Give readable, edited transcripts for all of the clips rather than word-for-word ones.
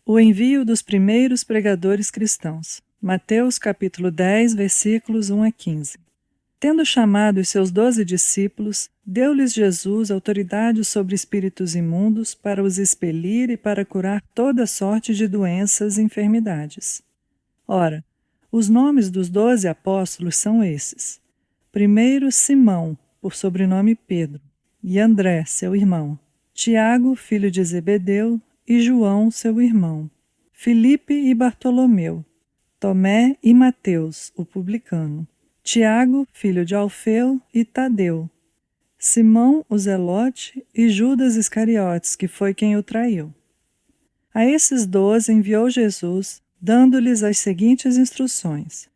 O envio dos primeiros pregadores cristãos. Mateus capítulo 10, versículos 1 a 15. Tendo chamado os seus 12 discípulos, deu-lhes Jesus autoridade sobre espíritos imundos para os expelir e para curar toda sorte de doenças e enfermidades. Ora, os nomes dos 12 apóstolos são esses. Primeiro, Simão, por sobrenome Pedro, e André, seu irmão, Tiago, filho de Zebedeu, e João, seu irmão, Filipe e Bartolomeu, Tomé e Mateus, o publicano, Tiago, filho de Alfeu, e Tadeu, Simão, o Zelote, e Judas Iscariotes, que foi quem o traiu. A esses 12 enviou Jesus, dando-lhes as seguintes instruções: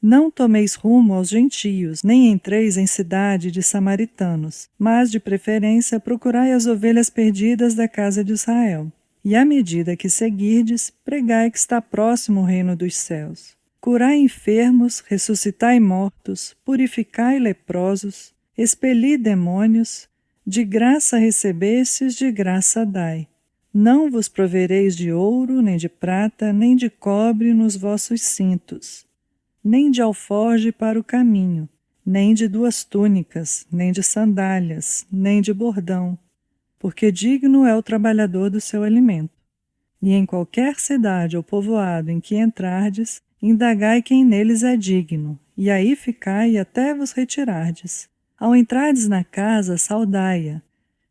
Não tomeis rumo aos gentios, nem entreis em cidade de samaritanos, mas, de preferência, procurai as ovelhas perdidas da casa de Israel. E à medida que seguirdes, pregai que está próximo o reino dos céus. Curai enfermos, ressuscitai mortos, purificai leprosos, expeli demônios, de graça recebestes, de graça dai. Não vos provereis de ouro, nem de prata, nem de cobre nos vossos cintos, nem de alforje para o caminho, nem de 2 túnicas, nem de sandálias, nem de bordão, porque digno é o trabalhador do seu alimento. E em qualquer cidade ou povoado em que entrardes, indagai quem neles é digno, e aí ficai até vos retirardes. Ao entrardes na casa, saudai-a.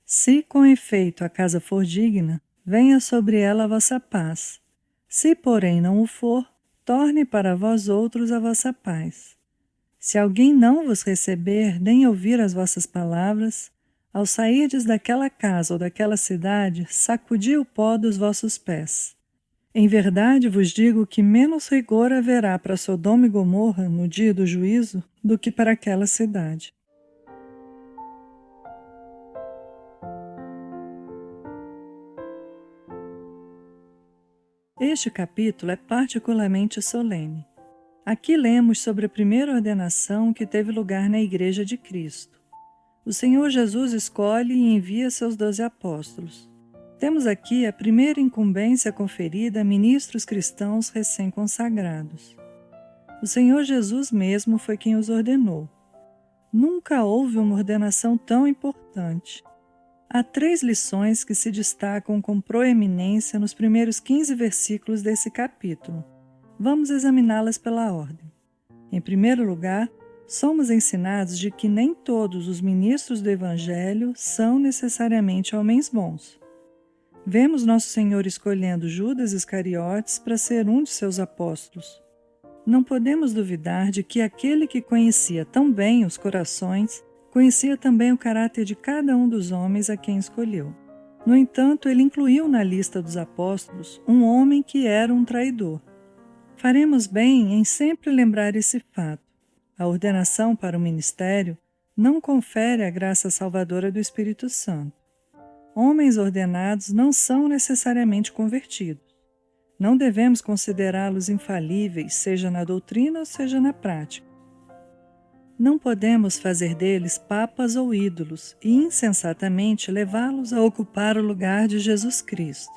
Se com efeito a casa for digna, venha sobre ela a vossa paz. Se, porém, não o for, torne para vós outros a vossa paz. Se alguém não vos receber, nem ouvir as vossas palavras, ao sairdes daquela casa ou daquela cidade, sacudi o pó dos vossos pés. Em verdade vos digo que menos rigor haverá para Sodoma e Gomorra no dia do juízo do que para aquela cidade. Este capítulo é particularmente solene. Aqui lemos sobre a primeira ordenação que teve lugar na Igreja de Cristo. O Senhor Jesus escolhe e envia seus 12 apóstolos. Temos aqui a primeira incumbência conferida a ministros cristãos recém-consagrados. O Senhor Jesus mesmo foi quem os ordenou. Nunca houve uma ordenação tão importante. Há 3 lições que se destacam com proeminência nos primeiros 15 versículos desse capítulo. Vamos examiná-las pela ordem. Em primeiro lugar, somos ensinados de que nem todos os ministros do Evangelho são necessariamente homens bons. Vemos Nosso Senhor escolhendo Judas Iscariotes para ser um de seus apóstolos. Não podemos duvidar de que aquele que conhecia tão bem os corações, conhecia também o caráter de cada um dos homens a quem escolheu. No entanto, ele incluiu na lista dos apóstolos um homem que era um traidor. Faremos bem em sempre lembrar esse fato. A ordenação para o ministério não confere a graça salvadora do Espírito Santo. Homens ordenados não são necessariamente convertidos. Não devemos considerá-los infalíveis, seja na doutrina ou seja na prática. Não podemos fazer deles papas ou ídolos e insensatamente levá-los a ocupar o lugar de Jesus Cristo.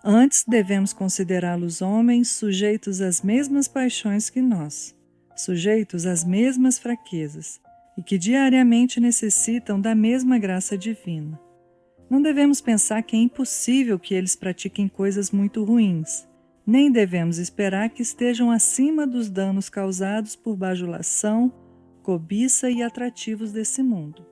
Antes devemos considerá-los homens sujeitos às mesmas paixões que nós, sujeitos às mesmas fraquezas e que diariamente necessitam da mesma graça divina. Não devemos pensar que é impossível que eles pratiquem coisas muito ruins, nem devemos esperar que estejam acima dos danos causados por bajulação, cobiça e atrativos desse mundo.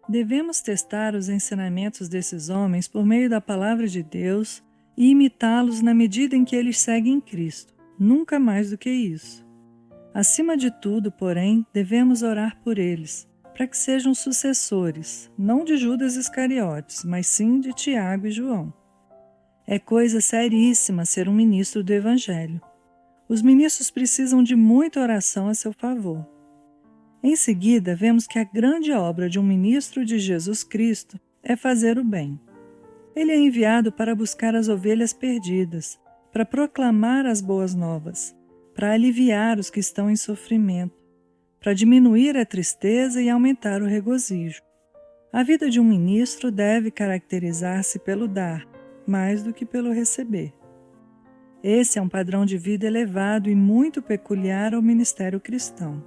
Devemos testar os ensinamentos desses homens por meio da palavra de Deus e imitá-los na medida em que eles seguem Cristo, nunca mais do que isso. Acima de tudo, porém, devemos orar por eles, para que sejam sucessores, não de Judas Iscariotes, mas sim de Tiago e João. É coisa seríssima ser um ministro do Evangelho. Os ministros precisam de muita oração a seu favor. Em seguida, vemos que a grande obra de um ministro de Jesus Cristo é fazer o bem. Ele é enviado para buscar as ovelhas perdidas, para proclamar as boas novas, para aliviar os que estão em sofrimento, para diminuir a tristeza e aumentar o regozijo. A vida de um ministro deve caracterizar-se pelo dar, mais do que pelo receber. Esse é um padrão de vida elevado e muito peculiar ao ministério cristão.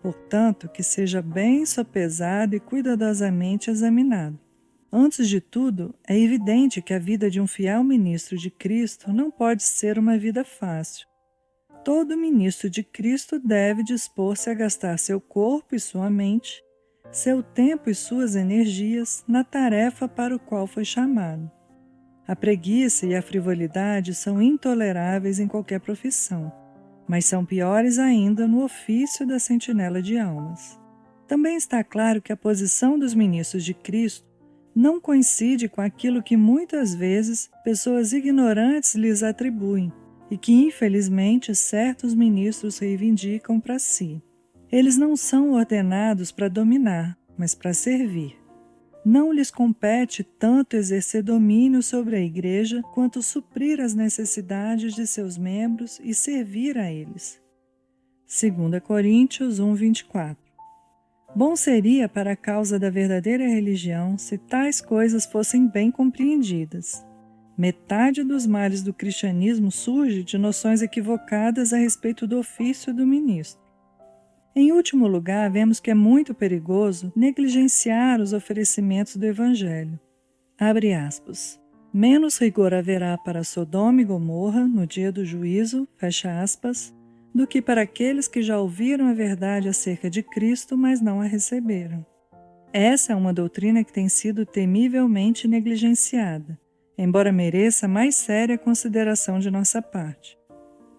Portanto, que seja bem sopesado e cuidadosamente examinado. Antes de tudo, é evidente que a vida de um fiel ministro de Cristo não pode ser uma vida fácil. Todo ministro de Cristo deve dispor-se a gastar seu corpo e sua mente, seu tempo e suas energias na tarefa para o qual foi chamado. A preguiça e a frivolidade são intoleráveis em qualquer profissão, mas são piores ainda no ofício da sentinela de almas. Também está claro que a posição dos ministros de Cristo não coincide com aquilo que muitas vezes pessoas ignorantes lhes atribuem e que infelizmente certos ministros reivindicam para si. Eles não são ordenados para dominar, mas para servir. Não lhes compete tanto exercer domínio sobre a igreja quanto suprir as necessidades de seus membros e servir a eles. 2 Coríntios 1:24. Bom seria para a causa da verdadeira religião se tais coisas fossem bem compreendidas. Metade dos males do cristianismo surge de noções equivocadas a respeito do ofício do ministro. Em último lugar, vemos que é muito perigoso negligenciar os oferecimentos do Evangelho. Abre aspas. Menos rigor haverá para Sodoma e Gomorra no dia do juízo, fecha aspas, do que para aqueles que já ouviram a verdade acerca de Cristo, mas não a receberam. Essa é uma doutrina que tem sido temivelmente negligenciada, embora mereça mais séria consideração de nossa parte.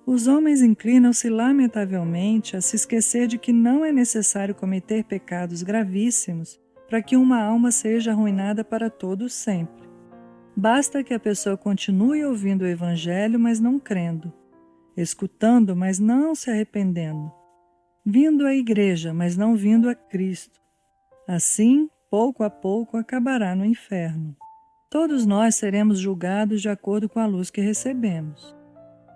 Os homens inclinam-se lamentavelmente a se esquecer de que não é necessário cometer pecados gravíssimos para que uma alma seja arruinada para todos sempre. Basta que a pessoa continue ouvindo o Evangelho, mas não crendo, escutando, mas não se arrependendo, vindo à igreja, mas não vindo a Cristo. Assim, pouco a pouco, acabará no inferno. Todos nós seremos julgados de acordo com a luz que recebemos.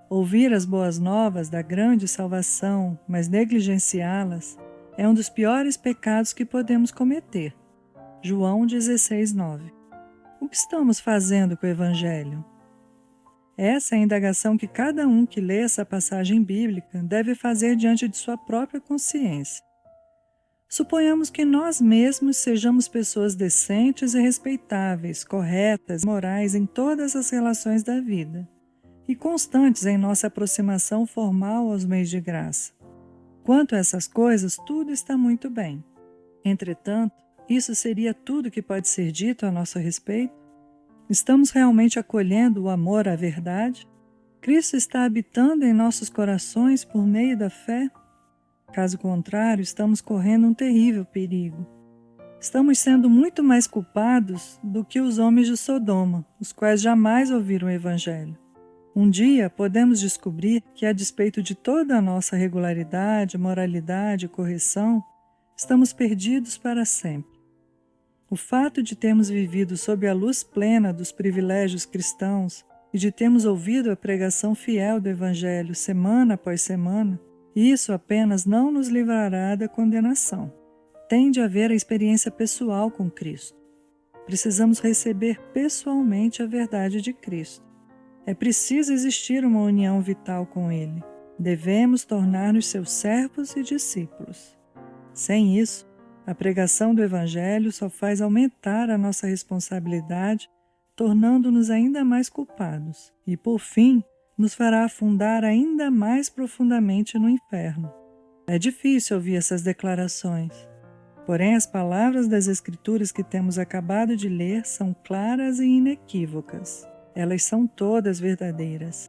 Ouvir as boas novas da grande salvação, mas negligenciá-las, é um dos piores pecados que podemos cometer. João 16:9. O que estamos fazendo com o Evangelho? Essa é a indagação que cada um que lê essa passagem bíblica deve fazer diante de sua própria consciência. Suponhamos que nós mesmos sejamos pessoas decentes e respeitáveis, corretas, morais em todas as relações da vida, e constantes em nossa aproximação formal aos meios de graça. Quanto a essas coisas, tudo está muito bem. Entretanto, isso seria tudo que pode ser dito a nosso respeito? Estamos realmente acolhendo o amor à verdade? Cristo está habitando em nossos corações por meio da fé? Caso contrário, estamos correndo um terrível perigo. Estamos sendo muito mais culpados do que os homens de Sodoma, os quais jamais ouviram o Evangelho. Um dia podemos descobrir que, a despeito de toda a nossa regularidade, moralidade e correção, estamos perdidos para sempre. O fato de termos vivido sob a luz plena dos privilégios cristãos e de termos ouvido a pregação fiel do Evangelho semana após semana, isso apenas não nos livrará da condenação. Tem de haver a experiência pessoal com Cristo. Precisamos receber pessoalmente a verdade de Cristo. É preciso existir uma união vital com Ele. Devemos tornar-nos seus servos e discípulos. Sem isso, a pregação do Evangelho só faz aumentar a nossa responsabilidade, tornando-nos ainda mais culpados, e, por fim, nos fará afundar ainda mais profundamente no inferno. É difícil ouvir essas declarações, porém as palavras das Escrituras que temos acabado de ler são claras e inequívocas. Elas são todas verdadeiras.